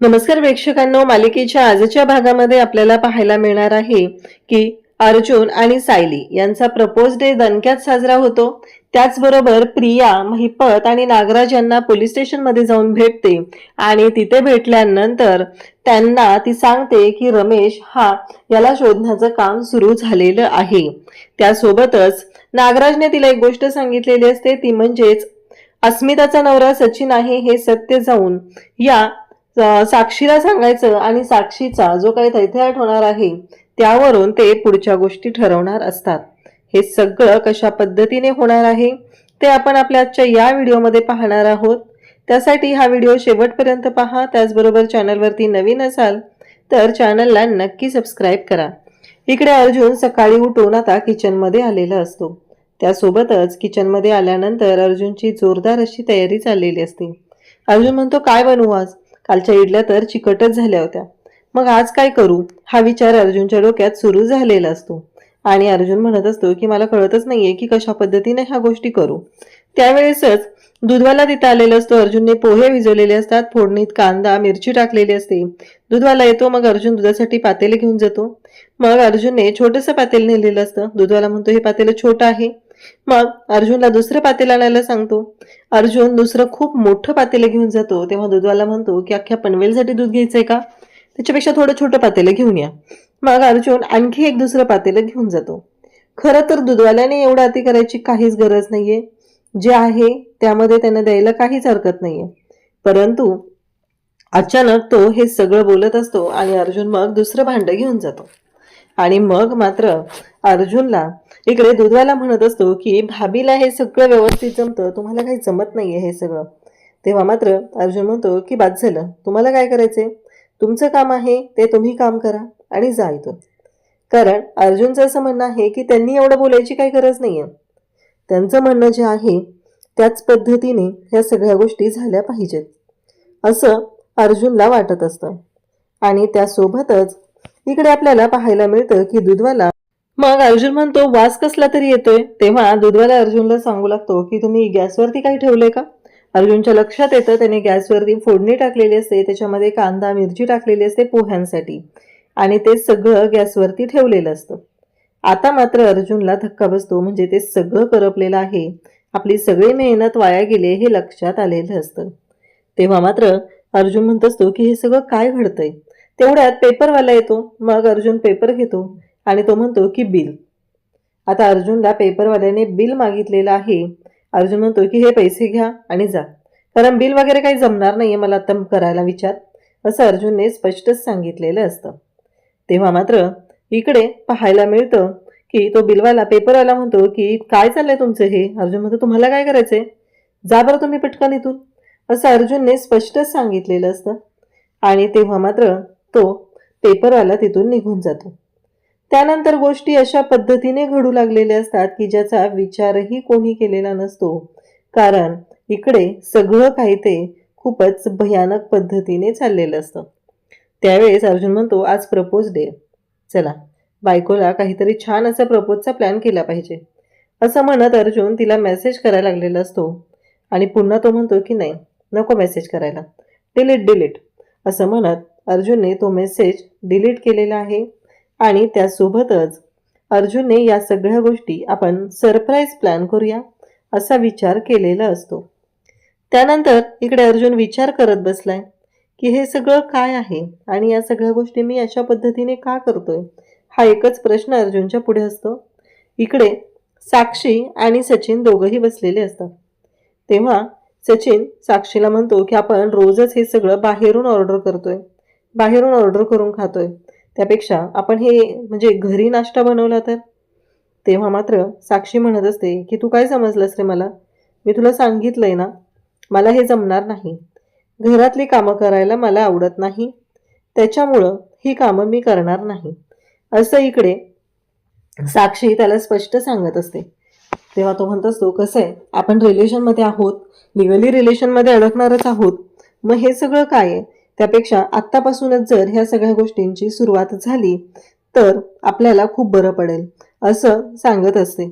नमस्कार प्रेक्षकांनो, मालिकेच्या आजच्या भागामध्ये आपल्याला पाहायला मिळणार आहे की अर्जुन आणि सायली यांचा प्रपोज डे दणक्यात साजरा होतो। त्याचबरोबर प्रिया, महिपत आणि नागराज यांना पोलीस स्टेशन मध्ये जाऊन भेटते आणि तिथे भेटल्यानंतर त्यांना ती सांगते की रमेश याला शोधण्याचं काम सुरू झालेलं आहे। त्यासोबतच नागराजने तिला एक गोष्ट सांगितलेली असते, ती म्हणजेच अस्मिताचा नवरा सचिन आहे हे सत्य जाऊन या साक्षीला सांगायचं आणि साक्षीचा जो काही थैथयाट होणार आहे त्यावरून ते पुढच्या गोष्टी ठरवणार असतात। हे सगळं कशा पद्धतीने होणार आहे ते आपण आपल्या आजच्या या व्हिडिओमध्ये पाहणार आहोत। त्यासाठी हा व्हिडिओ शेवटपर्यंत पहा। त्याचबरोबर चॅनलवरती नवीन असाल तर चॅनलला नक्की सबस्क्राइब करा। इकडे अर्जुन सकाळी उठून आता किचनमध्ये आलेला असतो। त्यासोबतच किचनमध्ये आल्यानंतर अर्जुनची जोरदार अशी तयारी चाललेली असते। अर्जुन म्हणतो, काय बनवू आज? कालच्या इडल्या तर चिकटच झाल्या होत्या, मग आज काय करू हा विचार अर्जुनच्या डोक्यात सुरू झालेला असतो। आणि अर्जुन म्हणत असतो की मला कळतच नाहीये की कशा पद्धतीने ह्या गोष्टी करू। त्यावेळेसच दूधवाला तिथे आलेला असतो। अर्जुनने पोहे भिजवलेले असतात, फोडणीत कांदा मिरची टाकलेली असते। दूधवाला येतो, मग अर्जुन दुधासाठी पातेले घेऊन जातो। मग अर्जुनने छोटंसं पातेल नेलेलं असतं। दूधवाला म्हणतो, हे पातेलं छोटं आहे। मग अर्जुनला दुसरं पातेलं आणायला सांगतो। अर्जुन दुसरं खूप मोठं पातेलं घेऊन जातो। तेव्हा दूधवाला म्हणतो की अख्ख्या पनवेलसाठी दूध घ्यायचंय का? त्याच्यापेक्षा थोडं छोटं पातेलं घेऊन या। मग अर्जुन आणखी एक दुसरं पातेलं घेऊन जातो। खरं तर दूधवाल्याने एवढं अति करायची काहीच गरज नाहीये, जे आहे त्यामध्ये त्यांना द्यायला काहीच हरकत नाहीये। परंतु अचानक तो हे सगळं बोलत असतो आणि अर्जुन मग दुसरं भांडं घेऊन जातो। आणि मग मात्र अर्जुनला इकडे दूधवाला म्हणत असतो की भाभीला हे सगळं व्यवस्थित जमतं, तुम्हाला काही जमत नाहीये हे सगळं। तेव्हा मात्र अर्जुन म्हणतो की बाद झालं, तुम्हाला काय करायचंय? तुमचं काम आहे ते तुम्ही काम करा आणि जा इथून। कारण अर्जुनचं असं म्हणणं आहे की त्यांनी एवढं बोलायची काही गरज नाहीये। त्यांचं म्हणणं जे आहे त्याच पद्धतीने ह्या सगळ्या गोष्टी झाल्या पाहिजेत असं अर्जुनला वाटत असतं। आणि त्यासोबतच इकडे आपल्याला पाहायला मिळतं की दूधवाला मग अर्जुन म्हणतो, वास कसला तरी येतोय। तेव्हा दूधवाला अर्जुनला सांगू लागतो की तुम्ही गॅसवरती काही ठेवलंय का? अर्जुनच्या लक्षात येतं त्याने गॅसवरती फोडणी टाकलेली असते, त्याच्यामध्ये कांदा मिरची टाकलेली असते पोह्यांसाठी, आणि ते सगळं गॅसवरती ठेवलेलं असतं। आता मात्र अर्जुनला धक्का बसतो, म्हणजे ते सगळं करपलेलं आहे, आपली सगळी मेहनत वाया गेली हे लक्षात आलेलं असतं। तेव्हा मात्र अर्जुन म्हणत असतो की हे सगळं काय घडतंय? तेवढ्यात पेपरवाला येतो। मग अर्जुन पेपर घेतो आणि तो म्हणतो की बिल। आता अर्जुनला पेपरवाल्याने बिल मागितलेलं आहे। अर्जुन म्हणतो की हे पैसे घ्या आणि जा, कारण बिल वगैरे काही जमणार नाहीये मला आता करायला विचार, असं अर्जुनने स्पष्टच सांगितलेलं असतं। तेव्हा मात्र इकडे पाहायला मिळतं की तो बिलवाला पेपरवाला म्हणतो की काय चाललंय तुमचं हे? अर्जुन म्हणतो, तुम्हाला काय करायचंय? जा बरं तुम्ही पटकन इथून, असं अर्जुनने स्पष्टच सांगितलेलं असतं। आणि तेव्हा मात्र तो पेपरवाला तिथून निघून जातो। त्यानंतर गोष्टी अशा पद्धतीने घडू लागलेल्या असतात की ज्याचा विचारही कोणी केलेला नसतो, कारण इकडे सगळं काही ते खूपच भयानक पद्धतीने चाललेलं असतं। त्यावेळेस अर्जुन म्हणतो, आज प्रपोज डे, चला बायकोला काहीतरी छान असा प्रपोजचा प्लॅन केला पाहिजे, असं म्हणत अर्जुन तिला मेसेज करायला लागलेला असतो। आणि पुन्हा तो म्हणतो की नाही, नको मेसेज करायला, डिलीट असं म्हणत अर्जुनने तो मेसेज डिलीट केलेला आहे। आणि त्यासोबतच अर्जुनने या सगळ्या गोष्टी आपण सरप्राईज प्लॅन करूया असा विचार केलेला असतो। त्यानंतर इकडे अर्जुन विचार करत बसलाय की हे सगळं काय आहे आणि या सगळ्या गोष्टी मी अशा पद्धतीने का करतोय, हा एकच प्रश्न अर्जुनच्या पुढे असतो। इकडे साक्षी आणि सचिन दोघंही बसलेले असतात। तेव्हा सचिन साक्षीला म्हणतो की आपण रोजच हे सगळं बाहेरून ऑर्डर करतोय, बाहेरून ऑर्डर करून खातोय, त्यापेक्षा आपण हे म्हणजे घरी नाश्ता बनवला तर? तेव्हा मात्र साक्षी म्हणत असते की तू काय समजलंस रे मला? मी तुला सांगितलंय ना, मला हे जमणार नाही, घरातली कामं करायला मला आवडत नाही, त्याच्यामुळं ही कामं मी करणार नाही, असं इकडे साक्षी त्याला स्पष्ट सांगत असते। तेव्हा तो म्हणत असतो, कसं आहे, आपण रिलेशनमध्ये आहोत, लिगली रिलेशनमध्ये अडकणारच आहोत, मग हे सगळं काय आहे? त्यापेक्षा आत्तापासूनच जर ह्या सगळ्या गोष्टींची सुरुवात झाली तर आपल्याला खूप बरं पडेल, असं सांगत असते।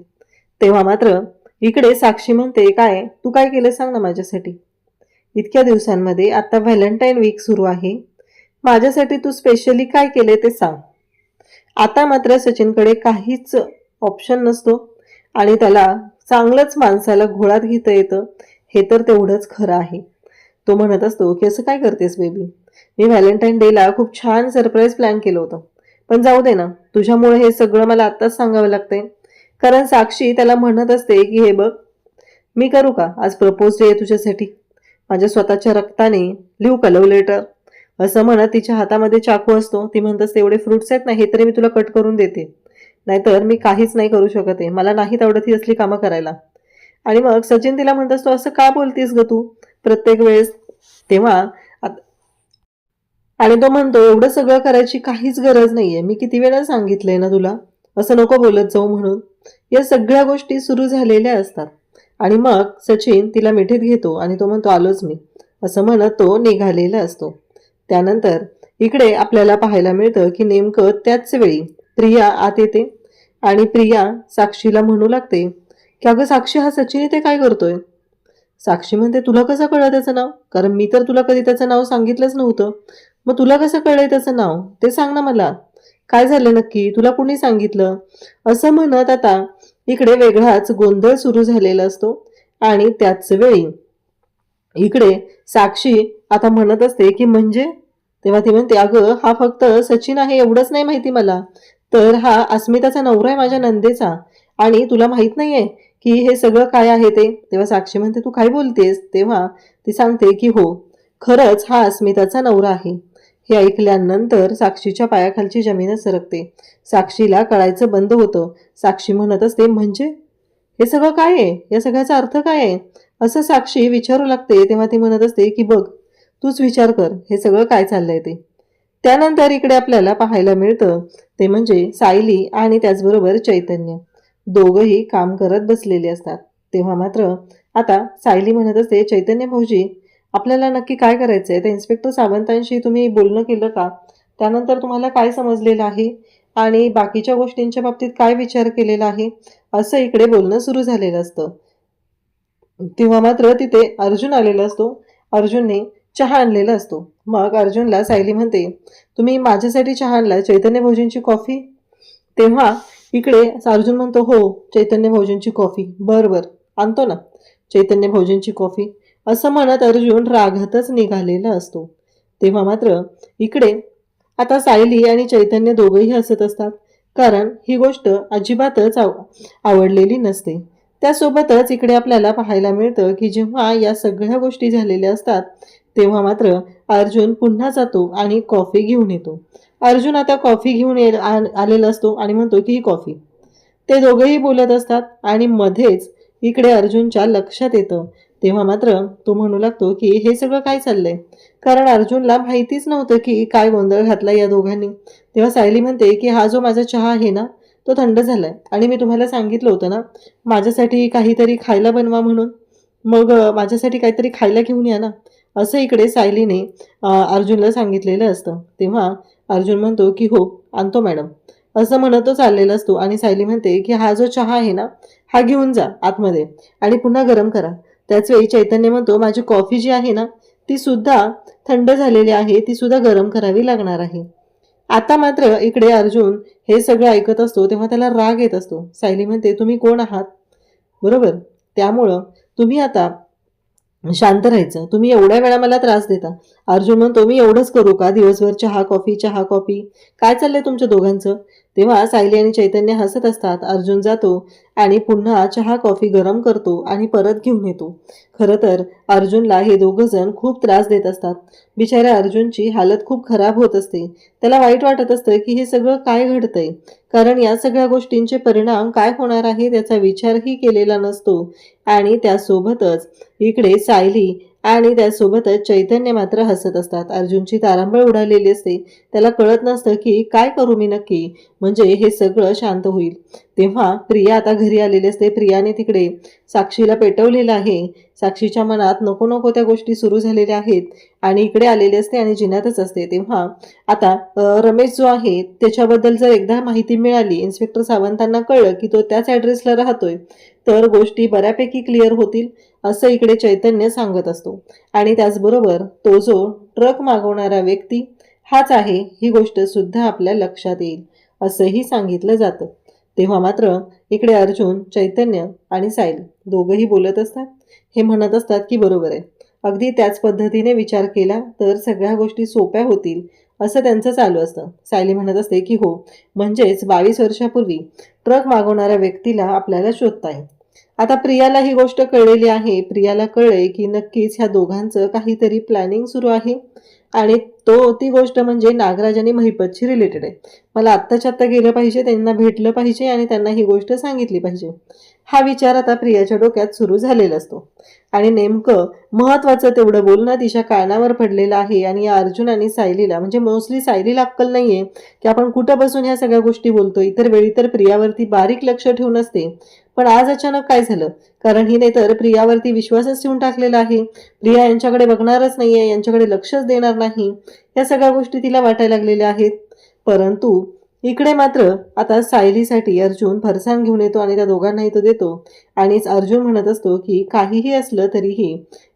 तेव्हा मात्र इकडे साक्षी म्हणते, काय तू काय केलं सांग ना माझ्यासाठी? इतक्या दिवसांमध्ये आता व्हॅलेंटाईन वीक सुरू आहे, माझ्यासाठी तू स्पेशली काय केले ते सांग. आता मात्र सचिनकडे काहीच ऑप्शन नसतो आणि त्याला चांगलंच माणसाला घोळात घेता येतं हे तर तेवढंच खरं आहे. तो म्हणत असतो की असं काय करतेस बेबी, मी व्हॅलेंटाईन डेला खूप छान सरप्राईज प्लॅन केलं होतं, पण जाऊ दे ना, तुझ्यामुळे हे सगळं मला आत्ताच सांगावं लागतंय. कारण साक्षी त्याला म्हणत असते की हे बघ, मी करू का आज प्रपोज डे तुझ्यासाठी, माझ्या स्वतःच्या रक्ताने लिहू का लव्ह लेटर. असं म्हणत तिच्या हातामध्ये चाकू असतो. ती म्हणत असते एवढे फ्रुट्स आहेत ना, हे तरी मी तुला कट करून देते, नाहीतर मी काहीच नाही करू शकत आहे, मला नाहीत आवडत ही असली कामं करायला. आणि मग सचिन तिला म्हणत असतो असं का बोलतीस ग तू प्रत्येक वेळेस. तेव्हा आणि तो म्हणतो एवढं सगळं करायची काहीच गरज नाहीये, मी किती वेळा सांगितलंय ना तुला, असं नको बोलत जाऊ म्हणून. या सगळ्या गोष्टी सुरू झालेल्या असतात आणि मग सचिन तिला मिठीत घेतो आणि तो म्हणतो आलोच मी, असं म्हणत तो निघालेला असतो. त्यानंतर इकडे आपल्याला पाहायला मिळतं की नेमकं त्याच वेळी प्रिया आत येते आणि प्रिया साक्षीला म्हणू लागते की अगं साक्षी, हा सचिन इथे काय करतोय. साक्षी म्हणते तुला कसं कळलं त्याचं नाव, कारण मी तर तुला कधी त्याचं नाव सांगितलंच नव्हतं, मग तुला कसं कळलंय त्याचं नाव ते सांग ना मला, काय झालं नक्की, तुला कुणी सांगितलं. असं म्हणत आता इकडे वेगळाच गोंधळ सुरू झालेला असतो आणि त्याच वेळी इकडे साक्षी आता म्हणत असते की म्हणजे, तेव्हा ती म्हणते अगं हा फक्त सचिन आहे एवढंच नाही माहिती मला, तर हा अस्मिताचा नवरा आहे माझ्या नंदेचा, आणि तुला माहित नाहीये की हे सगळं काय आहे ते. तेव्हा साक्षी म्हणते तू काय बोलतेस. तेव्हा ती सांगते की हो, खरंच हा अस्मिताचा नवरा आहे. हे ऐकल्यानंतर साक्षीच्या पायाखालची जमीनच सरकते. साक्षीला कळायचं बंद होतं. साक्षी म्हणत असते म्हणजे हे सगळं काय आहे, या सगळ्याचा अर्थ काय आहे, असं साक्षी विचारू लागते. तेव्हा ती म्हणत असते की बघ, तूच विचार कर हे सगळं काय चाललंय ते. त्यानंतर इकडे आपल्याला पाहायला मिळतं ते म्हणजे सायली आणि त्याचबरोबर चैतन्य दोघंही काम करत बसलेले असतात. तेव्हा मात्र आता सायली म्हणत असते चैतन्य भाऊजी, आपल्याला नक्की काय करायचंय, त्या इन्स्पेक्टर सावंतांशी तुम्ही बोलणं केलं का, त्यानंतर तुम्हाला काय समजलेलं आहे आणि बाकीच्या गोष्टींच्या बाबतीत काय विचार केलेला आहे, असं इकडे बोलणं सुरू झालेलं असतं. तेव्हा मात्र तिथे अर्जुन आलेला असतो. अर्जुनने चहा आणलेला असतो. मग अर्जुनला सायली म्हणते तुम्ही माझ्यासाठी चहा आणला, चैतन्य भाऊजींची कॉफी. तेव्हा इकडे अर्जुन म्हणतो हो, चैतन्य भाऊजींची कॉफी, बरं बरं आणतो ना चैतन्य भाऊजींची कॉफी, असं म्हणत अर्जुन रागातच निघालेला असतो. तेव्हा मात्र इकडे आता सायली आणि चैतन्य दोघंही हसत असतात, कारण ही गोष्ट अजिबातच आवडलेली नसते. त्यासोबतच इकडे आपल्याला पाहायला मिळतं की जेव्हा या सगळ्या गोष्टी झालेल्या असतात तेव्हा मात्र अर्जुन पुन्हा जातो आणि कॉफी घेऊन येतो. अर्जुन आता कॉफी घेऊन आलेला असतो आणि म्हणतो की ही कॉफी. ते दोघेही बोलत असतात आणि मध्येच इकडे अर्जुनच्या लक्षात येतं. तेव्हा मात्र तो म्हणू लागतो की हे सगळं काय चाललंय, कारण अर्जुनला माहितीच नव्हतं की काय गोंधळ घातला या दोघांनी. तेव्हा सायली म्हणते की हा जो माझा चहा आहे ना तो थंड झालाय आणि मी तुम्हाला सांगितलं होतं ना माझ्यासाठी काहीतरी खायला बनवा म्हणून, मग माझ्यासाठी काहीतरी खायला घेऊन या ना, असं इकडे सायलीने अर्जुनला सांगितलेलं असतं. तेव्हा अर्जुन म्हणतो की हो आणतो मॅडम, असं म्हणत तो चाललेला असतो आणि सायली म्हणते की हा जो चहा आहे ना हा घेऊन जा आतमध्ये आणि पुन्हा गरम करा. त्याचवेळी चैतन्य म्हणतो माझी कॉफी जी आहे ना ती सुद्धा थंड झालेली आहे, ती सुद्धा गरम करावी लागणार आहे. आता मात्र इकडे अर्जुन हे सगळं ऐकत असतो तेव्हा त्याला राग येत असतो. सायली म्हणते तुम्ही कोण आहात, बरोबर, त्यामुळं तुम्ही आता शांत राहायचं, तुम्ही एवढ्या वेळा मला त्रास देता. अर्जुन म्हणतो मी एवढंच करू का दिवसभर, चहा कॉफी चहा कॉफी, काय चाललंय तुमच्या दोघांचं. तेव्हा सायली आणि चैतन्य हसत असतात. अर्जुन जातो आणि पुन्हा चहा कॉफी गरम करतो आणि परत घेऊन येतो. खरं तर अर्जुनला हे दोघं जण खूप त्रास देत असतात. बिचाऱ्या अर्जुनची हालत खूप खराब होत असते. त्याला वाईट वाटत असतं की हे सगळं काय घडतंय, कारण या सगळ्या गोष्टींचे परिणाम काय होणार आहे त्याचा विचारही केलेला नसतो. आणि त्यासोबतच इकडे सायली आणि त्यासोबतच चैतन्य मात्र हसत असतात. अर्जुनची तारांबळ उडालेली असते. त्याला कळत नसतं की काय करू मी नक्की, म्हणजे हे सगळं शांत होईल. तेव्हा प्रिया आता घरी आलेली असते. प्रियाने तिकडे साक्षीला पेटवलेलं आहे. साक्षीच्या मनात नको नको त्या गोष्टी सुरू झालेल्या आहेत आणि इकडे आलेले असते आणि जिन्यातच असते. तेव्हा आता रमेश जो आहे त्याच्याबद्दल जर एकदा माहिती मिळाली, इन्स्पेक्टर सावंतांना कळलं की तो त्याच ॲड्रेसला राहतोय, तर गोष्टी बऱ्यापैकी क्लिअर होतील असं इकडे चैतन्य सांगत असतो. आणि त्याचबरोबर तो जो ट्रक मागवणारा व्यक्ती हाच आहे ही गोष्ट सुद्धा आपल्या लक्षात येईल असंही सांगितलं जातं. तेव्हा मात्र इकडे अर्जुन, चैतन्य आणि सायली दोघंही बोलत असतात. हे म्हणत असतात की बरोबर आहे, अगदी त्याच पद्धतीने विचार केला तर सगळ्या गोष्टी सोप्या होतील असं त्यांचं चालू असतं. सायली म्हणत असते की हो, म्हणजेच 22 वर्षापूर्वी ट्रक मागवणाऱ्या व्यक्तीला आपल्याला शोधता आहे. आता प्रियाला ही गोष्ट कळलेली आहे. प्रियाला कळले की नक्कीच ह्या दोघांचं काहीतरी प्लॅनिंग सुरू आहे आणि ती गोष्ट म्हणजे नागराज आणि महिपतशी रिलेटेड आहे. मला आत्ताच्या आत्ता गेलं पाहिजे, त्यांना भेटलं पाहिजे आणि त्यांना ही गोष्ट सांगितली पाहिजे. हा विचार आता प्रियाच्या डोक्यात सुरू झालेला असतो आणि नेमकं महत्वाचं तेवढं बोलणं तिच्या कानावर पडलेलं आहे. आणि या अर्जुन आणि सायलीला, म्हणजे मोस्टली सायलीला अक्कल नाहीये की आपण कुठं बसून ह्या सगळ्या गोष्टी बोलतो. इतर वेळी तर प्रियावरती बारीक लक्ष ठेवून असते, पण आज अचानक काय झालं? कारण हिने तर प्रियावरती विश्वासच ठेवून टाकलेला आहे. प्रिया यांच्याकडे बघणारच नाहीये, यांच्याकडे लक्षच देणार नाही, या सगळ्या गोष्टी तिला वाटायला लागलेल्या आहेत. परंतु इकडे मात्र आता सायलीसाठी अर्जुन फरसाण घेऊन येतो आणि त्या दोघांनाही तो देतो. आणि अर्जुन म्हणत असतो की काहीही असलं तरीही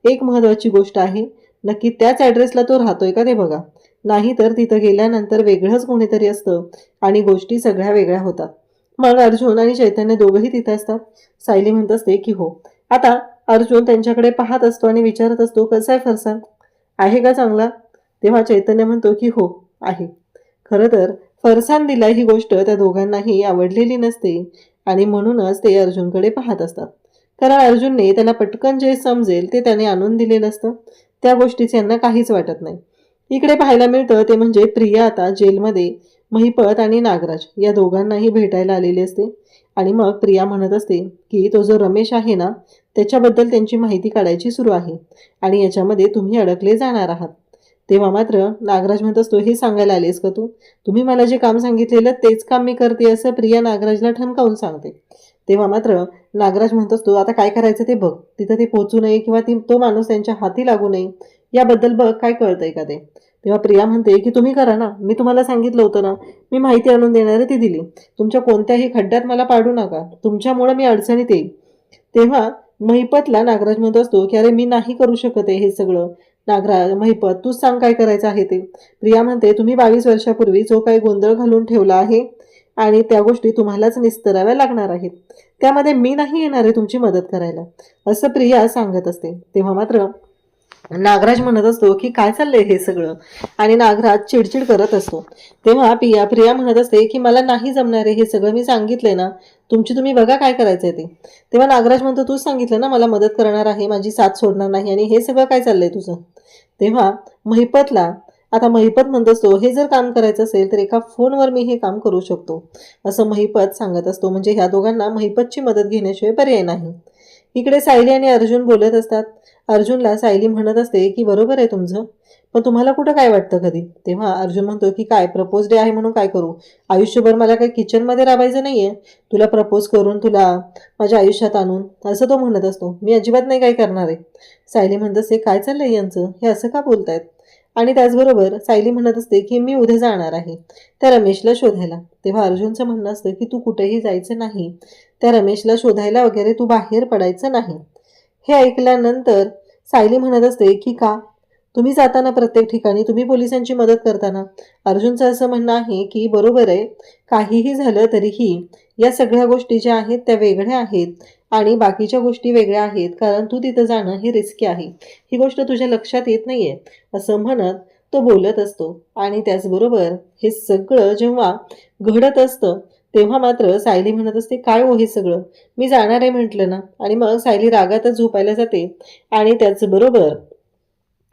एक महत्वाची गोष्ट आहे, नक्की त्याच ॲड्रेसला तो राहतोय का ते बघा, नाही तर तिथं गेल्यानंतर वेगळंच कोणीतरी असतं आणि गोष्टी सगळ्या वेगळ्या होतात. मग अर्जुन आणि चैतन्य दोघंही तिथे असतात. सायली म्हणत असते की हो. आता अर्जुन त्यांच्याकडे पाहत असतो आणि विचारत असतो, कसा आहे फरसाण, आहे का चांगला? तेव्हा चैतन्य म्हणतो की हो आहे. खरं तर फरसाण दिला ही गोष्ट त्या दोघांनाही आवडलेली नसते आणि म्हणूनच ते अर्जुनकडे पाहत असतात. कारण अर्जुनने त्याला पटकन जे समजेल ते त्याने आणून दिलेलं असतं. त्या गोष्टीचे यांना काहीच वाटत नाही. इकडे पाहायला मिळतं ते म्हणजे प्रिया आता जेलमध्ये महिपत आणि नागराज या दोघांनाही भेटायला आलेली असते. आणि मग प्रिया म्हणत असते की तो जो रमेश आहे ना, त्याच्याबद्दल त्यांची माहिती काढायची सुरू आहे आणि याच्यामध्ये तुम्ही अडकले जाणार आहात. तेव्हा मात्र नागराज म्हणत असतो, हे सांगायला आलेस का तू? तुम्ही मला जे काम सांगितलेलं तेच काम मी करते असं प्रिया नागराजला ठणकावून सांगते. तेव्हा मात्र नागराज म्हणत असतो, आता काय करायचं ते बघ, तिथं ते पोहोचू नये किंवा तो माणूस त्यांच्या हाती लागू नये याबद्दल बघ काय कळतंय का ते. तेव्हा प्रिया म्हणते की तुम्ही करा ना, मी तुम्हाला सांगितलं होतं ना, मी माहिती आणून देणार आहे ती दिली. तुमच्या कोणत्याही खड्ड्यात मला पाडू नका, तुमच्यामुळे मी अडचणीत येईल. तेव्हा महिपतला नागराज म्हणत असतो की अरे मी नाही करू शकत आहे हे सगळं. महिपत तूच सांग काय करायचं आहे ते. प्रिया म्हणते तुम्ही 22 वर्षापूर्वी जो काही गोंधळ घालून ठेवला आहे आणि त्या गोष्टी तुम्हालाच निस्तराव्या लागणार आहेत, त्यामध्ये मी नाही येणार आहे तुमची मदत करायला असं प्रिया सांगत असते. तेव्हा मात्र नागराज म्हणत असतो की काय चाललंय हे सगळं आणि नागराज चिडचिड करत असतो. तेव्हा प्रिया म्हणत असते की मला नाही जमणार आहे हे सगळं, मी सांगितलंय ना, तुम्ही बघा काय करायचंय ते. तेव्हा नागराज म्हणतो तूच सांगितलं ना मला मदत करणार आहे, माझी साथ सोडणार नाही, आणि हे सगळं काय चाललंय तुझं? तेव्हा महिपत म्हणत असतो हे जर काम करायचं असेल तर एका फोनवर मी हे काम करू शकतो असं महिपत सांगत असतो. म्हणजे ह्या दोघांना महिपतची मदत घेण्याशिवाय पर्याय नाही. इकडे सायली आणि अर्जुन बोलत असतात. अर्जुनला सायली म्हणत असते की बरोबर आहे तुमचं, पण तुम्हाला कुठं काय वाटतं कधी? तेव्हा अर्जुन म्हणतो की काय प्रपोज डे आहे म्हणून काय करू? आयुष्यभर मला काही किचनमध्ये राबायचं नाहीये तुला प्रपोज करून तुला माझ्या आयुष्यात आणून, असं तो म्हणत असतो. मी अजिबात नाही काय करणार आहे. सायली म्हणत असते काय चाललंय यांचं, हे असं का बोलतायत? आणि त्याचबरोबर सायली म्हणत असते की मी उद्या जाणार आहे त्या रमेशला शोधायला. तेव्हा अर्जुनचं म्हणणं असतं की तू कुठेही जायचं नाही, त्या रमेशला शोधायला वगैरे तू बाहेर पडायचं नाही. हे ऐकल्यानंतर सायली म्हणत असते की का? तुम्ही जाताना प्रत्येक ठिकाणी तुम्ही पोलिसांची मदत करताना. अर्जुनचं असं म्हणणं आहे की बरोबर आहे, काहीही झालं तरीही या सगळ्या गोष्टी ज्या आहेत त्या वेगळ्या आहेत आणि बाकीच्या गोष्टी वेगळ्या आहेत, कारण तू तिथं जाणं हे रिस्की आहे, ही गोष्ट तुझ्या लक्षात येत नाहीये असं म्हणत तो बोलत असतो. आणि त्याचबरोबर हे सगळं जेव्हा घडत असतं तेव्हा मात्र सायली म्हणत असते काय हो हे सगळं, मी जाणार आहे म्हटलं ना. आणि मग सायली रागातच झोपायला जाते. आणि त्याचबरोबर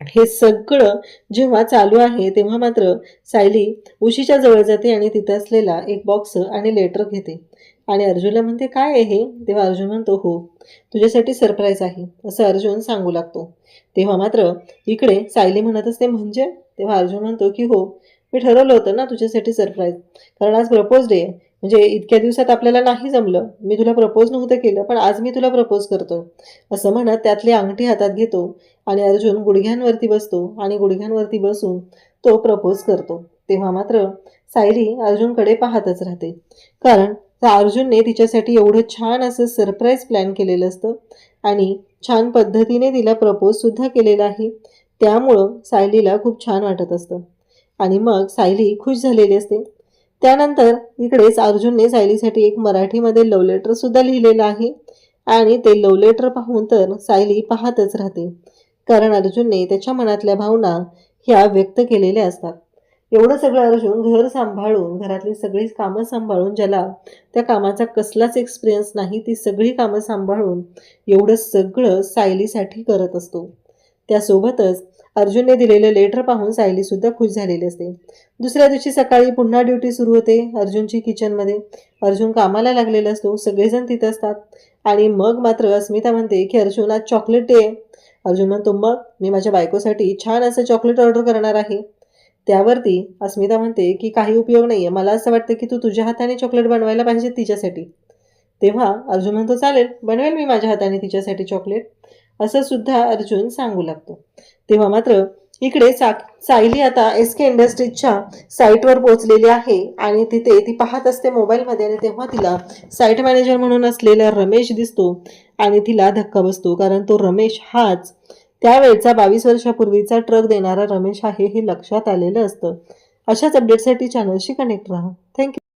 हे सगळं जेव्हा चालू आहे तेव्हा मात्र सायली उशीच्या जवळ जाते आणि तिथे असलेला एक बॉक्स आणि लेटर घेते आणि अर्जुनला म्हणते काय आहे हे? तेव्हा अर्जुन म्हणतो हो, तुझ्यासाठी सरप्राईज आहे असं अर्जुन सांगू लागतो. तेव्हा मात्र इकडे सायली म्हणत असते म्हणजे? तेव्हा अर्जुन म्हणतो की हो, मी ठरवलं होतं ना तुझ्यासाठी सरप्राईज, कारण आज प्रपोज डे आहे. म्हणजे इतक्या दिवसात आपल्याला नाही जमलं, मी तुला प्रपोज नव्हतं केलं, पण आज मी तुला प्रपोज करतो असं म्हणत त्यातली अंगठी हातात घेतो आणि अर्जुन गुडघ्यांवरती बसतो आणि गुडघ्यांवरती बसून तो प्रपोज करतो. तेव्हा मात्र सायली अर्जुनकडे पाहतच राहते, कारण अर्जुनने तिच्यासाठी एवढं छान असं सरप्राईज प्लॅन केलेलं असतं आणि छान पद्धतीने तिला प्रपोज सुद्धा केलेला आहे. त्यामुळं सायलीला खूप छान वाटत असतं. आणि मग सायली खुश झालेली असते. त्यानंतर इकडेच अर्जुनने सायलीसाठी एक मराठीमध्ये लव्ह लेटर सुद्धा लिहिलेलं आहे आणि ते लव्ह लेटर पाहून तर सायली पाहतच राहते, कारण अर्जुनने त्याच्या मनातल्या भावना ह्या व्यक्त केलेल्या असतात. एवढं सगळं अर्जुन घर सांभाळून, घरातली सगळी कामं सांभाळून, ज्याला त्या कामाचा कसलाच एक्सपिरियन्स नाही, ती सगळी कामं सांभाळून एवढं सगळं सायलीसाठी करत असतो. त्यासोबतच अर्जुनने दिलेलं लेटर पाहून सायली सुद्धा खुश झालेली असते. दुसऱ्या दिवशी सकाळी पुन्हा ड्युटी सुरू होते अर्जुनची किचनमध्ये. अर्जुन कामाला लागलेला असतो, सगळेजण तिथे असतात आणि मग मात्र अस्मिता म्हणते की अर्जुन आज चॉकलेट डे आहे. अर्जुन म्हणतो मग मी माझ्या बायकोसाठी छान असं चॉकलेट ऑर्डर करणार आहे. त्यावरती अस्मिता म्हणते की काही उपयोग नाहीये, मला असं वाटतं की तू तुझ्या हाताने चॉकलेट बनवायला पाहिजे तिच्यासाठी. तेव्हा अर्जुन म्हणतो चालेल, बनवेल मी माझ्या हाताने तिच्यासाठी चॉकलेट, असं सुद्धा अर्जुन सांगू लागतो. तेव्हा मात्र इकडे सायली आता SK इंडस्ट्रीजच्या साईटवर पोहोचलेली आहे आणि तिथे ती पाहत असते मोबाईलमध्ये आणि तेव्हा तिला साईट मॅनेजर म्हणून असलेला रमेश दिसतो आणि तिला धक्का बसतो, कारण तो रमेश हाच त्यावेळचा 22 वर्षापूर्वीचा ट्रक देणारा रमेश आहे हे लक्षात आलेलं असतं. अशाच अपडेटसाठी चॅनलशी कनेक्ट राहा. थँक्यू.